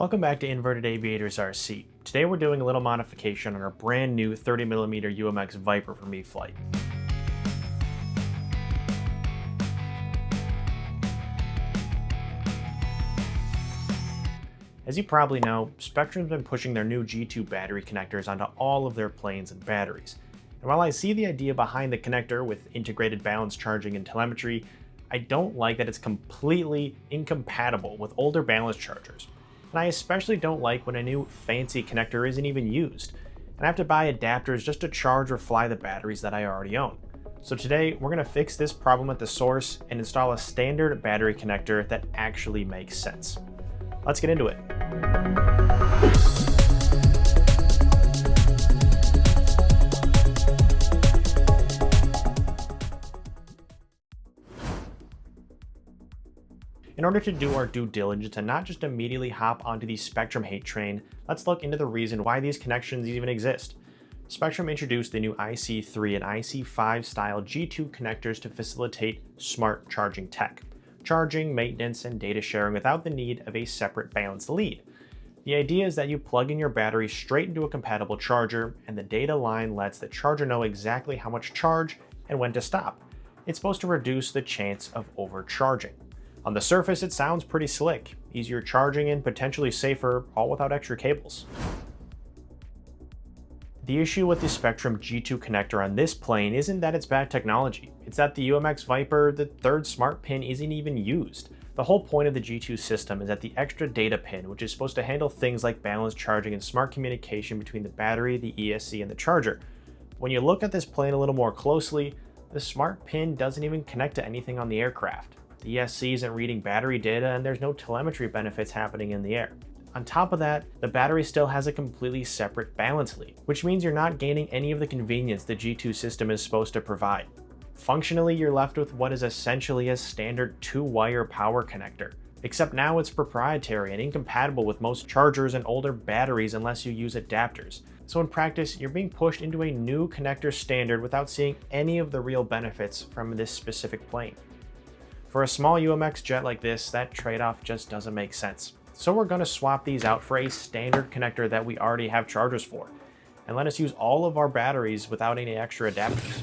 Welcome back to Inverted Aviators RC. Today we're doing a little modification on our brand new 30mm UMX Viper from E-flite. As you probably know, Spektrum's been pushing their new G2 battery connectors onto all of their planes and batteries. And while I see the idea behind the connector with integrated balance charging and telemetry, I don't like that it's completely incompatible with older balance chargers. And I especially don't like when a new fancy connector isn't even used, and I have to buy adapters just to charge or fly the batteries that I already own. So today, we're going to fix this problem at the source and install a standard battery connector that actually makes sense. Let's get into it. In order to do our due diligence and not just immediately hop onto the Spektrum hate train, let's look into the reason why these connections even exist. Spektrum introduced the new IC3 and IC5 style G2 connectors to facilitate smart charging tech, charging, maintenance, and data sharing without the need of a separate balanced lead. The idea is that you plug in your battery straight into a compatible charger, and the data line lets the charger know exactly how much charge and when to stop. It's supposed to reduce the chance of overcharging. On the surface, it sounds pretty slick, easier charging and potentially safer, all without extra cables. The issue with the Spektrum G2 connector on this plane isn't that it's bad technology, it's that the UMX Viper, the third smart pin, isn't even used. The whole point of the G2 system is that the extra data pin, which is supposed to handle things like balanced charging and smart communication between the battery, the ESC, and the charger. When you look at this plane a little more closely, the smart pin doesn't even connect to anything on the aircraft. The ESC isn't reading battery data, and there's no telemetry benefits happening in the air. On top of that, the battery still has a completely separate balance lead, which means you're not gaining any of the convenience the G2 system is supposed to provide. Functionally, you're left with what is essentially a standard 2-wire power connector, except now it's proprietary and incompatible with most chargers and older batteries unless you use adapters. So in practice, you're being pushed into a new connector standard without seeing any of the real benefits from this specific plane. For a small UMX jet like this, that trade-off just doesn't make sense. So we're going to swap these out for a standard connector that we already have chargers for, and let us use all of our batteries without any extra adapters.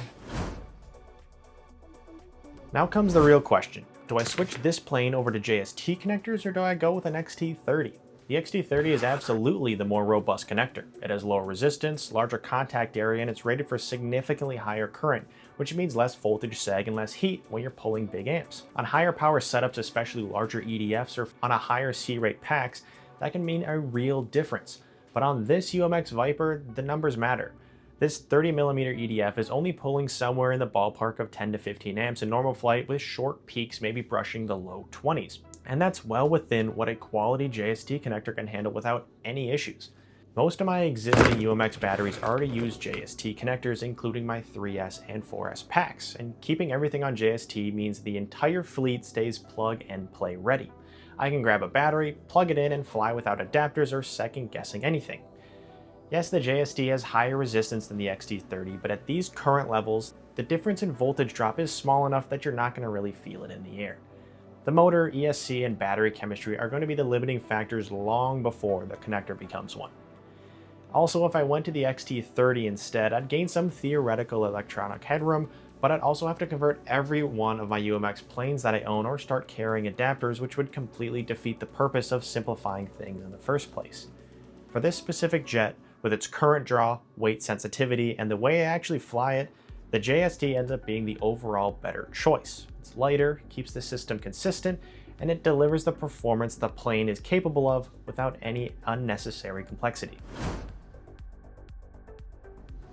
Now comes the real question. Do I switch this plane over to JST connectors, or do I go with an XT30? The XT30 is absolutely the more robust connector. It has lower resistance, larger contact area, and it's rated for significantly higher current, which means less voltage sag and less heat when you're pulling big amps. On higher power setups, especially larger EDFs or on a higher C-rate packs, that can mean a real difference. But on this UMX Viper, the numbers matter. This 30mm EDF is only pulling somewhere in the ballpark of 10 to 15 amps in normal flight, with short peaks maybe brushing the low 20s. And that's well within what a quality JST connector can handle without any issues. Most of my existing UMX batteries already use JST connectors, including my 3S and 4S packs, and keeping everything on JST means the entire fleet stays plug and play ready. I can grab a battery, plug it in, and fly without adapters or second guessing anything. Yes, the JST has higher resistance than the XT30, but at these current levels, the difference in voltage drop is small enough that you're not going to really feel it in the air. The motor, ESC, and battery chemistry are going to be the limiting factors long before the connector becomes one. Also, if I went to the XT30 instead, I'd gain some theoretical electronic headroom, but I'd also have to convert every one of my UMX planes that I own or start carrying adapters, which would completely defeat the purpose of simplifying things in the first place. For this specific jet, with its current draw, weight sensitivity, and the way I actually fly it, the JST ends up being the overall better choice. It's lighter, keeps the system consistent, and it delivers the performance the plane is capable of without any unnecessary complexity.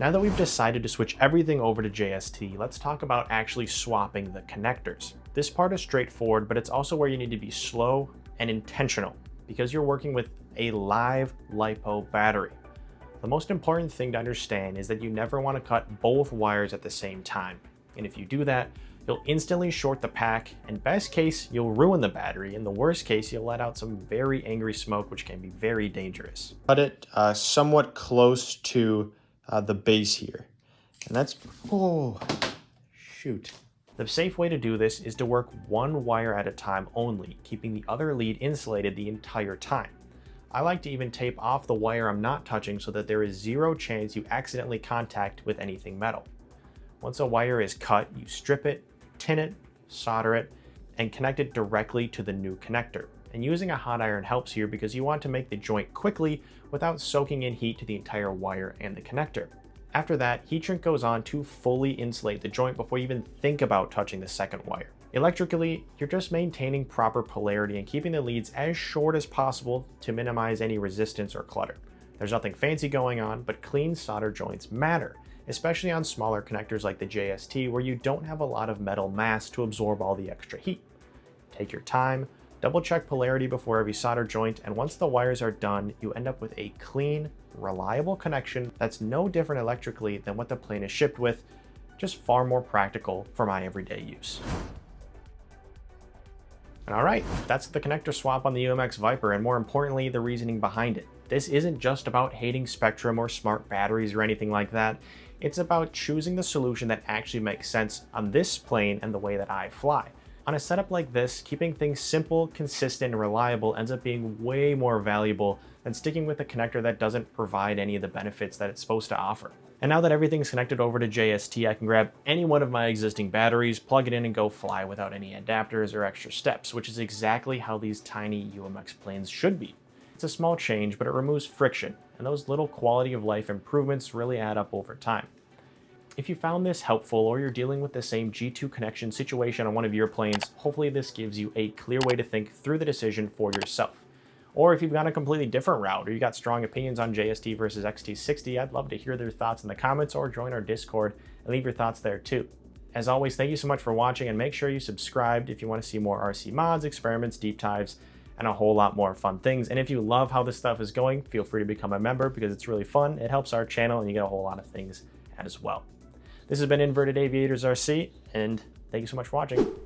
Now that we've decided to switch everything over to JST, let's talk about actually swapping the connectors. This part is straightforward, but it's also where you need to be slow and intentional, because you're working with a live LiPo battery. The most important thing to understand is that you never want to cut both wires at the same time. And if you do that, you'll instantly short the pack, and best case, you'll ruin the battery. In the worst case, you'll let out some very angry smoke, which can be very dangerous. Cut it somewhat close to the base here. And that's, oh, shoot. The safe way to do this is to work one wire at a time only, keeping the other lead insulated the entire time. I like to even tape off the wire I'm not touching so that there is zero chance you accidentally contact with anything metal. Once a wire is cut, you strip it, tin it, solder it, and connect it directly to the new connector. And using a hot iron helps here because you want to make the joint quickly without soaking in heat to the entire wire and the connector. After that, heat shrink goes on to fully insulate the joint before you even think about touching the second wire. Electrically, you're just maintaining proper polarity and keeping the leads as short as possible to minimize any resistance or clutter. There's nothing fancy going on, but clean solder joints matter, especially on smaller connectors like the JST where you don't have a lot of metal mass to absorb all the extra heat. Take your time, double check polarity before every solder joint, and once the wires are done, you end up with a clean, reliable connection that's no different electrically than what the plane is shipped with, just far more practical for my everyday use. And all right, that's the connector swap on the UMX Viper, and more importantly, the reasoning behind it. This isn't just about hating Spektrum or smart batteries or anything like that. It's about choosing the solution that actually makes sense on this plane and the way that I fly. On a setup like this, keeping things simple, consistent, and reliable ends up being way more valuable than sticking with a connector that doesn't provide any of the benefits that it's supposed to offer. And now that everything's connected over to JST, I can grab any one of my existing batteries, plug it in, and go fly without any adapters or extra steps, which is exactly how these tiny UMX planes should be. It's a small change, but it removes friction, and those little quality of life improvements really add up over time. If you found this helpful or you're dealing with the same G2 connection situation on one of your planes, hopefully this gives you a clear way to think through the decision for yourself. Or if you've gone a completely different route or you got strong opinions on JST versus XT60, I'd love to hear their thoughts in the comments or join our Discord and leave your thoughts there too. As always, thank you so much for watching, and make sure you subscribed if you want to see more RC mods, experiments, deep dives, and a whole lot more fun things. And if you love how this stuff is going, feel free to become a member because it's really fun. It helps our channel and you get a whole lot of things as well. This has been Inverted Aviators RC, and thank you so much for watching.